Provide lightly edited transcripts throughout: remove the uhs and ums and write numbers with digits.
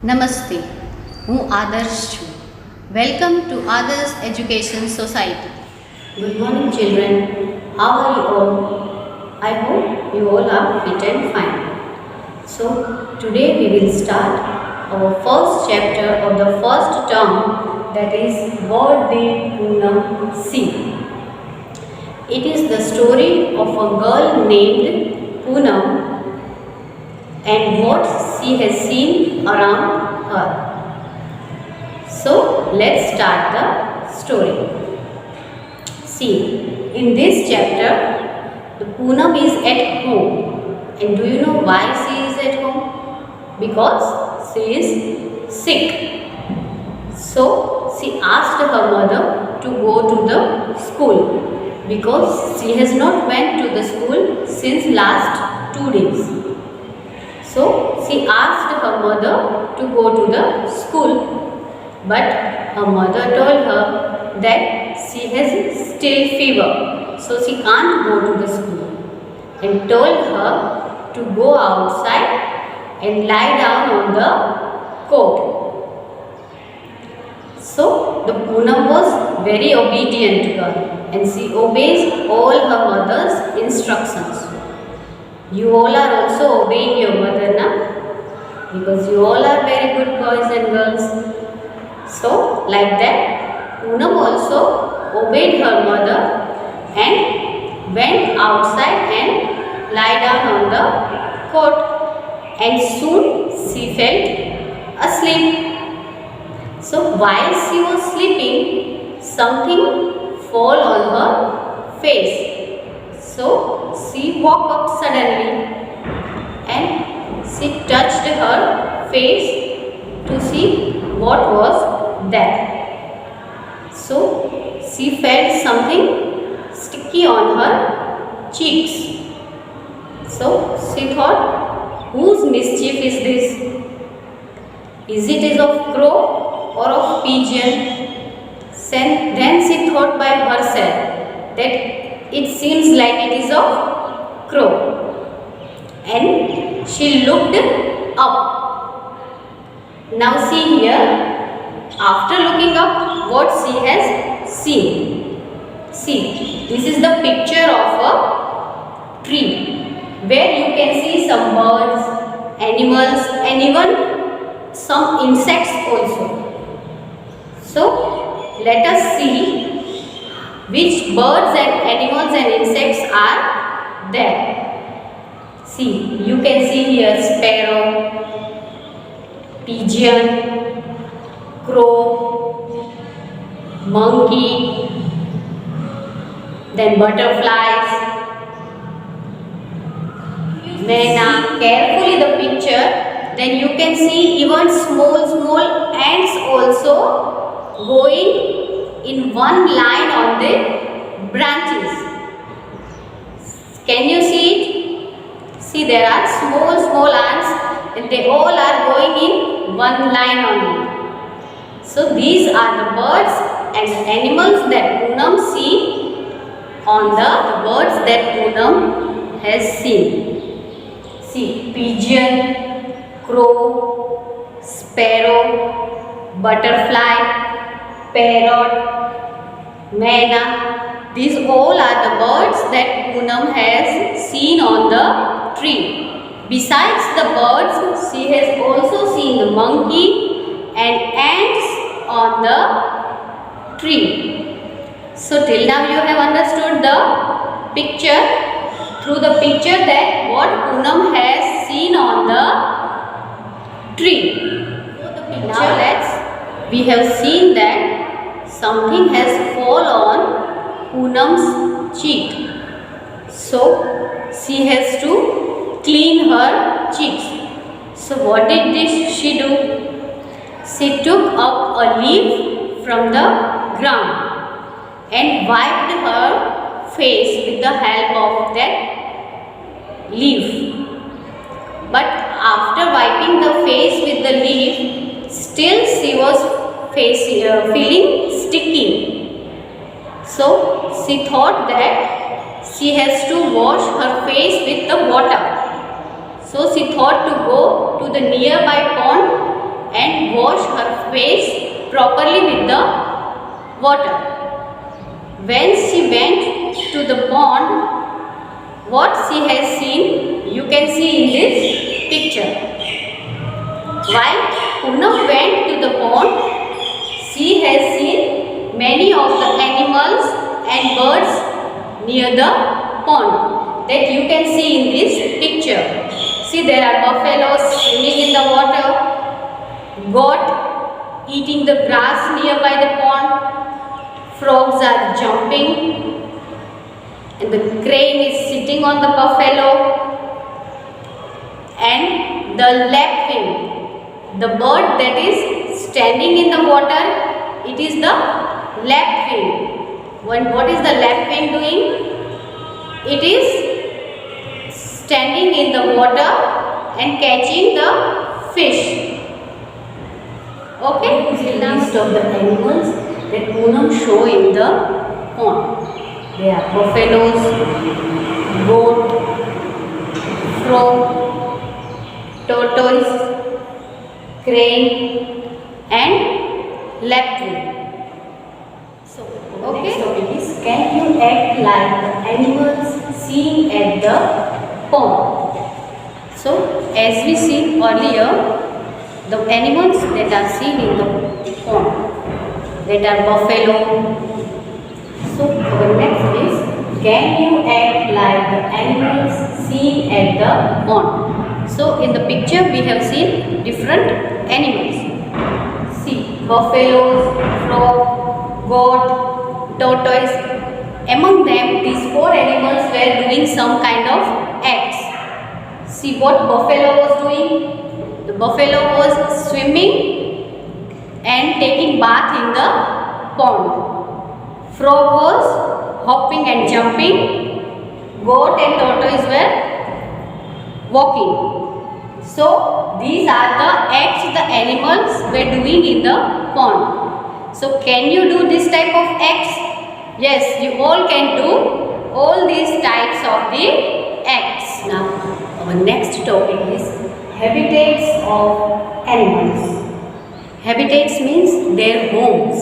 નમસ્તે, હું આદર્શ છું. વેલકમ ટુ આદર્શ education society. Good morning, children. How are you all? I hope you all are fit and fine. So, today we will start our first chapter of the first term, that is, What Did Poonam See? It is the story of a girl named Poonam and what she has seen around her. So, let's start the story. See, in this chapter, the Poonam is at home. And do you know why she is at home? Because she is sick. So, she asked her mother to go to the school because she has not went to the school since last 2 days. So, she asked her mother to go to the school. But her mother told her that she has still fever, so she can't go to the school, and told her to go outside and lie down on the coat. So the Poonam was very obedient girl and she obeys all her mother's instructions. You all are also obeying your mother now, because you all are very good boys and girls. So, like that, Poonam also obeyed her mother and went outside and lie down on the coat, and soon she felt asleep. So, while she was sleeping, something fell on her face. So, she woke up suddenly and she touched her face to see what was that. So she felt something sticky on her cheeks. So she thought, whose mischief is this? Is it of crow or of pigeon? Then she thought by herself that it seems like it is of crow, and she looked up. Now see here, after looking up, what she has seen. See, this is the picture of a tree where you can see some birds, animals, and even some insects also. So let us see which birds and animals and insects are there. See, you can see here sparrow, pigeon, crow, monkey, then butterflies. Now carefully the picture, then you can see even small ants also going in one line on the branches. Can you see it? See, there are small ants and they all are going in one line only. So these are the birds and animals that Poonam see on the birds that Poonam has seen. See, pigeon, crow, sparrow, butterfly, parrot, myna. These all are the birds that Poonam has seen on the tree. Besides the birds, she has also seen the monkey and ants on the tree. So till now you have understood the picture. Through the picture, that what Poonam has seen on the tree. Now we have seen that something has fallen on Poonam's cheek. So she has to clean her cheeks. So what did she do? She took up a leaf from the ground and wiped her face with the help of that leaf. But after wiping the face with the leaf, still she was feeling sticky. So she thought that she has to wash her face with the water. So she thought to go to the nearby pond and face properly with the water. When she went to the pond, what she has seen, you can see in this picture. While Poonam went to the pond, she has seen many of the animals and birds near the pond that you can see in this picture. See, there are buffaloes swimming in the water, goat eating the grass nearby the pond, frogs are jumping, and the crane is sitting on the buffalo, and the lapwing, the bird that is standing in the water, it is the lapwing. What is the lapwing doing? It is standing in the water and catching the fish. Okay, this is the list of the animals that Poonam show in the pond. They are buffaloes, goat, frog, tortoise, crane, and lapwing. So, okay. Next topic is, can you act like the animals seen at the pond? So, as we seen earlier, the animals that are seen in the pond, that are buffalo. So, the next is, can you act like the animals seen at the pond? So, in the picture we have seen different animals. See, buffaloes, frog, goat, tortoise. Among them, these 4 animals were doing some kind of acts. See what buffalo was doing. The buffalo was swimming and taking bath in the pond. Frog was hopping and jumping. Goat and tortoise were walking. So these are the acts the animals were doing in the pond. So can you do this type of acts? Yes, you all can do all these types of the acts. Now our next topic is habitats of animals. Habitats means their homes,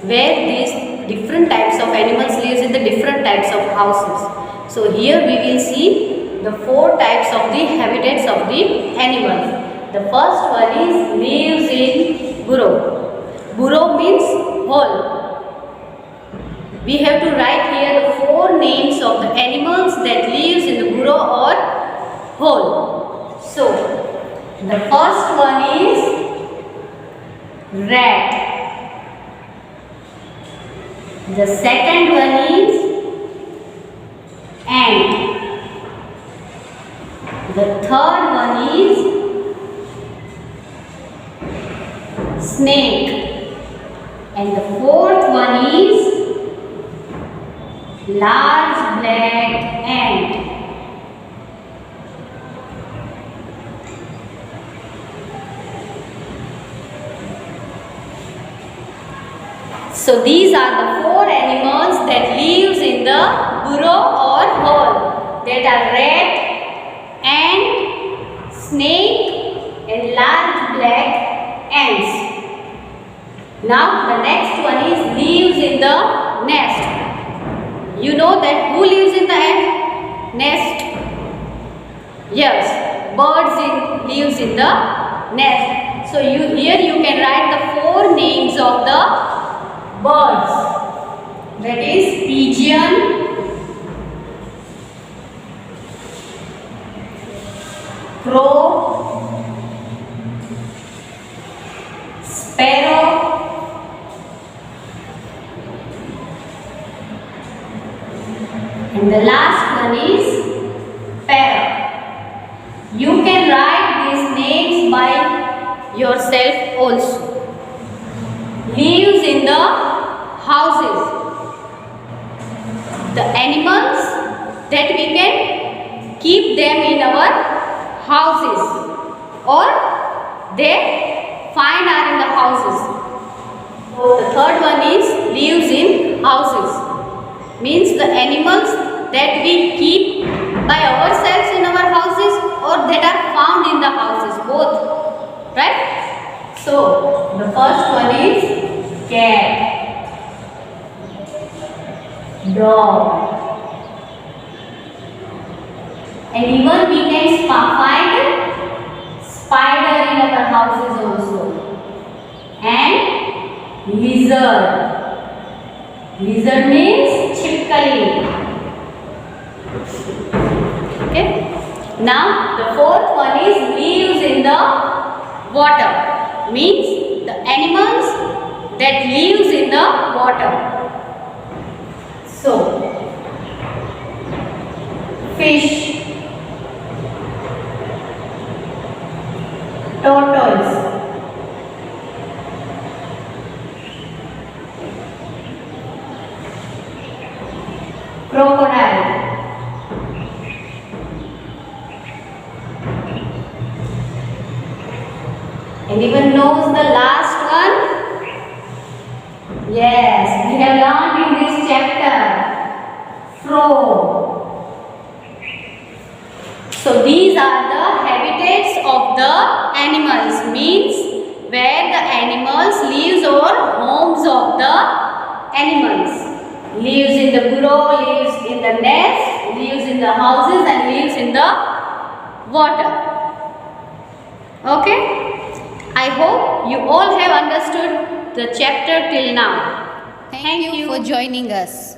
where these different types of animals lives in the different types of houses. So here we will see the 4 types of the habitats of the animals. The first one is lives in burrow. Burrow means hole. We have to write here the 4 names of the animals that lives in the burrow or hole. So the first one is rat. The second one is ant. The third one is snake. And the fourth one is large black ant. So these are the 4 animals that lives in the burrow or hole. That are rat, ant, snake, and large black ants. Now the next one is lives in the nest. You know that who lives in the nest? Yes, birds lives in the nest. So here you can write the 4 names of the birds. That is pigeon, crow, sparrow, and the last one is parrot. You can write these names by yourself also. Lives in the houses. The animals that we can keep them in our houses, or they find are in the houses. So the third one is lives in houses. Means the animals that we keep by ourselves in our houses or that are found in the houses, both. Right? So, the first one is cat, dog, and even we can find spider in our houses also, and lizard. Lizard means chipkali. Okay. Now the fourth one is lives in the water. Means the animals that lives in the water. So fish, turtles, crocodile, anyone knows the last one? Yes, we have learned in this chapter, frog. So these are the habitats of the animals, means where the animals lives or homes of the animals. Lives in the burrow, lives in the nest, lives in the houses, and lives in the water. Okay? I hope you all have understood the chapter till now. Thank you for joining us.